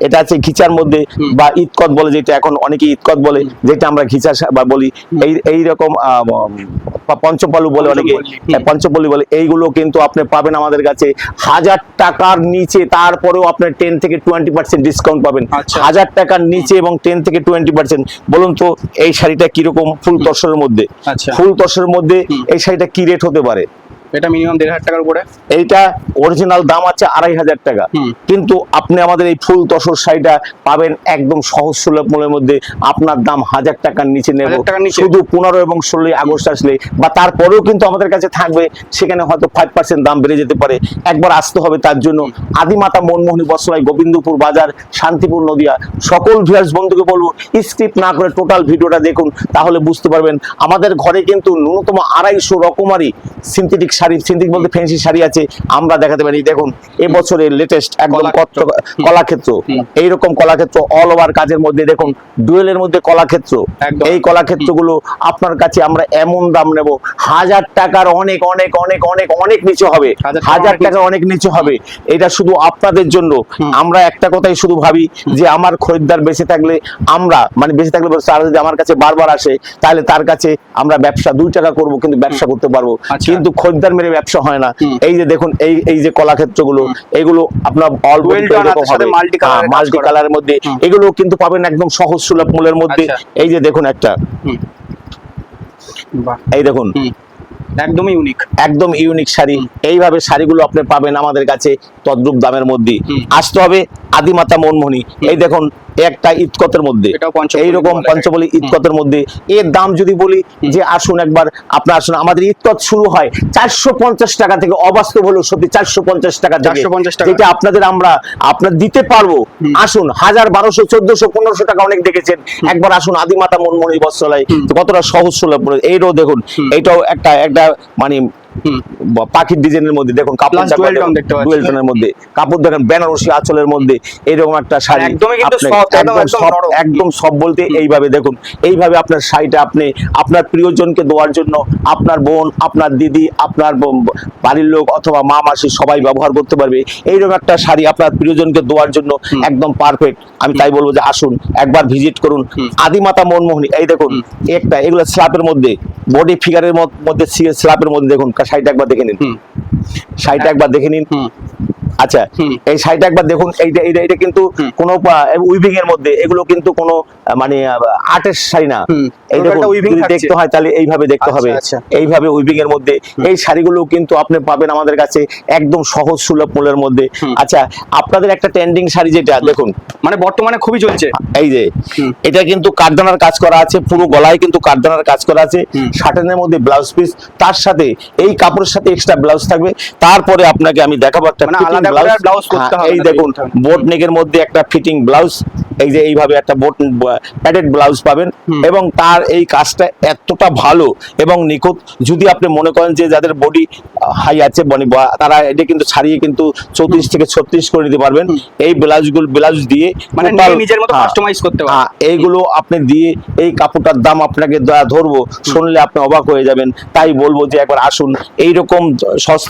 এটা আছে ঘিচার মধ্যে বা ইতকত বলে, যেটা এখন অনেকে ইতকত বলে, যেটা আমরা ঘিচা বা বলি, এই রকম পঞ্চপালু বলে অনেকে, পঞ্চপল্লী বলে। এইগুলো কিন্তু আপনি পাবেন আমাদের কাছে 1000 টাকার নিচে, তারপরেও আপনার 10 থেকে 20% ডিসকাউন্ট পাবেন। 1000 টাকার নিচে এবং 10 থেকে 20%। বলুন তো এই শাড়িটা কিরকম ফুল তসরের মধ্যে, ফুল তসরের মধ্যে এই শাড়িটা কি রেট হতে পারে? এটা মিনিমাম 1500 টাকার উপরে। এইটা অরিজিনাল দাম আছে 2500 টাকা, কিন্তু আপনি আমাদের এই ফুল তসর শাড়িটা পাবেন একদম সহজ সুলভ মূল্যের মধ্যে। আপনার দাম 1000 টাকার নিচে নেব শুধু 15 এবং 16 আগস্ট আসলে, বা তারপরেও কিন্তু আমাদের কাছে থাকবে, সেখানে হয়তো 5% দাম বেড়ে যেতে পারে। একবার আসতে হবে তার জন্য। আদিমাতা মনমোহনী বস্ত্রালয়, গোবিন্দপুর বাজার, শান্তিপুর নদিয়া। সকল ভিউয়ার্স বন্ধুকে বলবো স্কিপ না করে টোটাল ভিডিওটা দেখুন, তাহলে বুঝতে পারবেন। আমাদের ঘরে কিন্তু ন্যূনতম 250 রকমারি সিনথেটিক শাড়ি, সিনথেটিক বলতে ফ্যান্সি শাড়ি আছে, আমরা দেখাতে পারি। দেখুন এবছরের লেটেস্ট একদম কলাক্ষেত্র, এইরকম কলাক্ষেত্র অল ওভার কাজের মধ্যে, দেখুন ডুয়েলের মধ্যে কলাক্ষেত্র। এই কলাক্ষেত্রগুলো আপনার কাছে আমরা এমন দাম নেব 1000 টাকার অনেক অনেক অনেক অনেক অনেক নিচে হবে, 1000 টাকার অনেক নিচে হবে। এটা শুধু আপনাদের জন্য। আমরা একটা কথাই শুধু ভাবি যে আমার খরিদ্দার বেঁচে থাকলে, আমরা মানে বেঁচে থাকলে তারা যদি আমার কাছে বারবার আসে, তাহলে তার কাছে আমরা ব্যবসা 2 টাকা করবো, কিন্তু ব্যবসা করতে পারবো। কিন্তু খরিদ্দার মেরে ব্যবসা হয় না। এই যে দেখুন এই যে কলাক্ষেত্রগুলো, এগুলো আপনার মাল্টি কালারের মধ্যে, এগুলো কিন্তু পাবেন একদম সহজ সুলভ মূল্যের মধ্যে। এই যে দেখুন একটা, এই দেখুন একদমই ইউনিক, একদম ইউনিক শাড়ি। এইভাবে শাড়িগুলো আপনি পাবেন আমাদের কাছে তদ্রুপ দামের মধ্যে। আসতে হবে আদিমাতা মনমোহনী। এই দেখুন একটা ইতকতের মধ্যে, এইরকম পঞ্চপল্লী ইতকতের মধ্যে। এর দাম যদি বলি যে আসুন একবার আপনার আসুন, আমাদের ইতকত শুরু হয় 450 টাকা থেকে। অবাস্তব হলো সত্যি 450 টাকা থেকে, যেটা আমরা আপনার দিতে পারবো। আসুন 1000, 1200, 1400, 1500 টাকা অনেক দেখেছেন। একবার আসুন আদিমাতা মনমোহনী বস্ত্রালয়, কতটা সহজ সুলভ। এইটাও দেখুন, এইটাও একটা মানে পাখির ডিজাইনের মধ্যে, দেখুন কাপড় ডুয়েল টোনের মধ্যে, কাপড় দেখেন বেনারসি আঁচলের মধ্যে, এরকম একটা শাড়ি একদম সব বলতে এইভাবে দেখুন। এইভাবে আপনার শাড়িটা আপনি আপনার প্রিয়জনকে দেওয়ার জন্য, আপনার বোন, আপনার দিদি, আপনার বাড়ির লোক অথবা মা মাসি সবাই ব্যবহার করতে পারবে। এইরকম একটা শাড়ি আপনার প্রিয়জনকে দেওয়ার জন্য একদম পারফেক্ট। আমি তাই বলবো যে আসুন একবার ভিজিট করুন আদিমাতা মনমোহনী। এই দেখুন একটা, এগুলো স্ল্যাপের মধ্যে, বডি ফিগারের মধ্যে, স্ল্যাপের মধ্যে। দেখুন শাড়িটা একবার দেখে নিন, শাড়িটা একবার দেখে নিন। আচ্ছা এই শাড়িটা একবার দেখুন। এইটা কিন্তু কোনো উইভিং এর মধ্যে, এগুলো কিন্তু কোনো মানে আর্টের শাড়ি না। এই দেখুন যদি দেখতে হয় তাহলে এইভাবে দেখতে হবে, এইভাবে উইভিং এর মধ্যে। এই শাড়িগুলো কিন্তু আপনি পাবেন আমাদের কাছে একদম সহজ সুলভ মূল্যের মধ্যে। আচ্ছা আপনাদের একটা ট্রেন্ডিং শাড়ি যেটা দেখুন, মানে বর্তমানে খুবই চলছে, এই যে এটা কিন্তু কাঠদানার কাজ করা আছে, পুরো গলায় কিন্তু কাঠদানার কাজ করা আছে, শার্টের মধ্যে ব্লাউজ পিস, তার সাথে এই কাপড়ের সাথে এক্সট্রা ব্লাউজ থাকবে। তারপরে আপনাকে আমি দেখাবো একটা ব্লাউজ করতে হবে। এই দেখুন বোট নেকের মধ্যে একটা ফিটিং ব্লাউজ, এই যে এইভাবে একটা বোট প্যাডেড ব্লাউজ পাবেন। এবং তার এই কাজটা এতটা ভালো এবং নিখুঁত। যদি আপনি মনে করেন যে যাদের বডি হাই আছে, তারা এটা কিন্তু ছাড়িয়ে কিন্তু 34 থেকে 36 করে নিতে পারবেন। এই ব্লাউজ দিয়ে মানে নিজের মতো কাস্টমাইজ করতে পারবেন। এইগুলো আপনি দিয়ে এই কাপড়টার দাম আপনাকে ধরবো, শুনলে আপনি অবাক হয়ে যাবেন। তাই বলবো যে একবার আসুন। এইরকম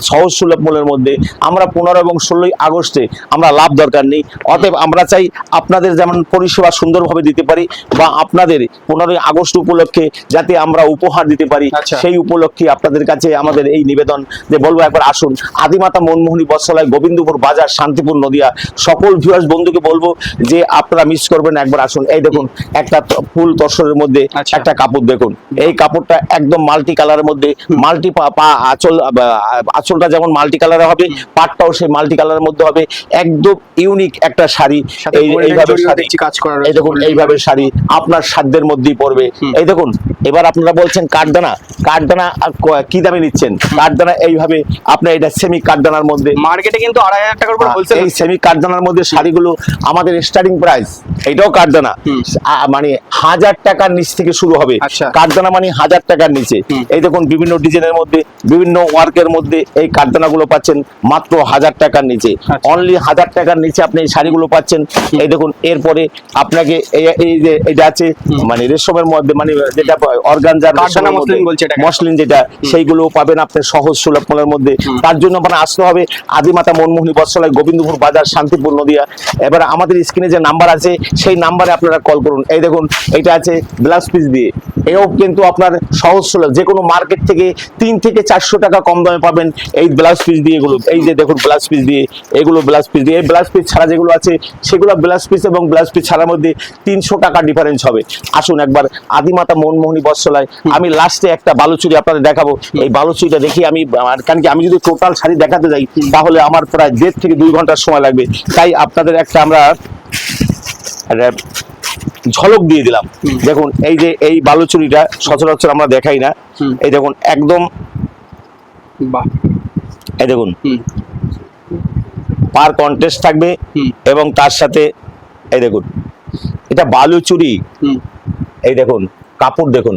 সহজ সুলভ মূল্যের মধ্যে আমরা 15 এবং 16 আগস্টে আমরা লাভ দরকার নেই। অতএব আমরা চাই আপনাদের যেমন পরিষেবা সুন্দরভাবে দিতে পারি, বা আপনাদের 15 আগস্ট উপলক্ষে যাতে আমরা উপহার দিতে পারি, সেই উপলক্ষে আপনাদের কাছে আমাদের এই নিবেদন যে বলবো একবার আসুন আদিমাতা মনমোহনী বস্ত্রালয়, গোবিন্দপুর বাজার, শান্তিপুর নদিয়া। সকল ভিউয়ার্স বন্ধুকে বলবো যে আপনারা মিস করবেন, একবার আসুন। এই দেখুন একটা ফুল তসরের মধ্যে একটা কাপড়, দেখুন এই কাপড়টা একদম মাল্টি কালারের মধ্যে, মাল্টি আঁচলটা যেমন মাল্টি কালারের হবে, পাটটাও সেই মাল্টি কালারের মধ্যে হবে। একদম ইউনিক একটা শাড়ি। এইভাবে কাজ করা, এই দেখুন এইভাবে শাড়ি আপনার সাধ্যের মধ্যেই পড়বে। এই দেখুন এবার আপনারা বলছেন কাঠদানা, কাঠদানা কি দামে নিচ্ছেন? কাঠদানা এইভাবে আপনি এটা সেমি কাঠদানার মধ্যে, মার্কেটে কিন্তু 2500 টাকার উপর হোলসেল। এই সেমি কাঠদানার মধ্যে শাড়িগুলো আমাদের স্টার্টিং প্রাইস, এটাও কাঠদানা মানে 1000 টাকার নিচ থেকে শুরু হবে। কাঠদানা মানে 1000 টাকার নিচে। এই দেখুন বিভিন্ন ডিজাইনের মধ্যে, বিভিন্ন ওয়ার্কের মধ্যে এই কাঠদানা গুলো পাচ্ছেন মাত্র 1000 টাকার নিচে। অনলি 1000 টাকার নিচে আপনি এই শাড়িগুলো পাচ্ছেন। এই দেখুন এরপরে আপনাকে এই যে এটা আছে মানে রেশমের মধ্যে, মানে যেটা অর্গানজার, মসলিন যেটা সেইগুলো পাবেন আপনি সহজ সুলভ মূল্যের মধ্যে। তার জন্য আপনার আসতে হবে আদিমাতা মনমোহনী বস্ত্রালয়, গোবিন্দপুর বাজার, শান্তিপুর নদিয়া। এবার আমাদের স্ক্রিনে যে নাম্বার আছে সেই নাম্বারে আপনারা কল করুন। এই দেখুন এটা আছে ব্লাউজ পিস দিয়ে, এও কিন্তু আপনার সহজ সুলভ, যে কোনো মার্কেট থেকে 3 থেকে 400 টাকা কম দামে পাবেন এই ব্লাউজ পিস দিয়ে। এগুলো এই যে দেখুন ব্লাউজ পিস দিয়ে, এগুলো ব্লাউজ পিস দিয়ে। এই ব্লাউজ পিস ছাড়া যেগুলো আছে সেগুলো ব্লাউজ পিস এবং ব্লাউজ পিস ছাড়ার মধ্যে 300 টাকা ডিফারেন্স হবে। আসুন একবার আদিমাতা মনমোহনী বস্ত্রালয়। আমি লাস্টে একটা বালুচুরি আপনাদের দেখাবো। এই বালুচুরিটা দেখি আমি, কারণ কি আমি যদি টোটাল শাড়ি দেখাতে যাই তাহলে আমার প্রায় 1.5 থেকে 2 ঘন্টার সময় লাগবে। তাই আপনাদের একটা আমরা ঝলক দিয়ে দিলাম। দেখুন এই যে এই বালুচুরিটা সচরাচর আমরা দেখাই না। এই দেখুন একদম, বাহ, এই দেখুন পার কন্টেস্ট থাকবে এবং তার সাথে এই দেখুন এটা বালুচুরি। এই দেখুন কাপড় দেখুন,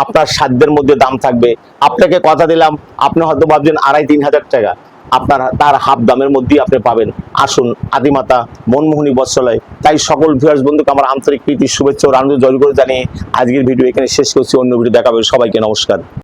আপনার সাধ্যের মধ্যে দাম থাকবে। আপনাকে কথা দিলাম, আপনি হয়তো ভাবছেন 2,5-3 হাজার টাকা, আপনার তার হাফ দামের মধ্যেই আপনি পাবেন। আসুন আদিমাতা মনমোহনী বস্ত্রালয়। তাই সকল ভিউয়ার্স বন্ধুকে আমার আন্তরিক প্রীতি, শুভেচ্ছা ও আনন্দ জয় করে জানিয়ে আজকের ভিডিও এখানে শেষ করছি। অন্য ভিডিও দেখাবে। সবাইকে নমস্কার।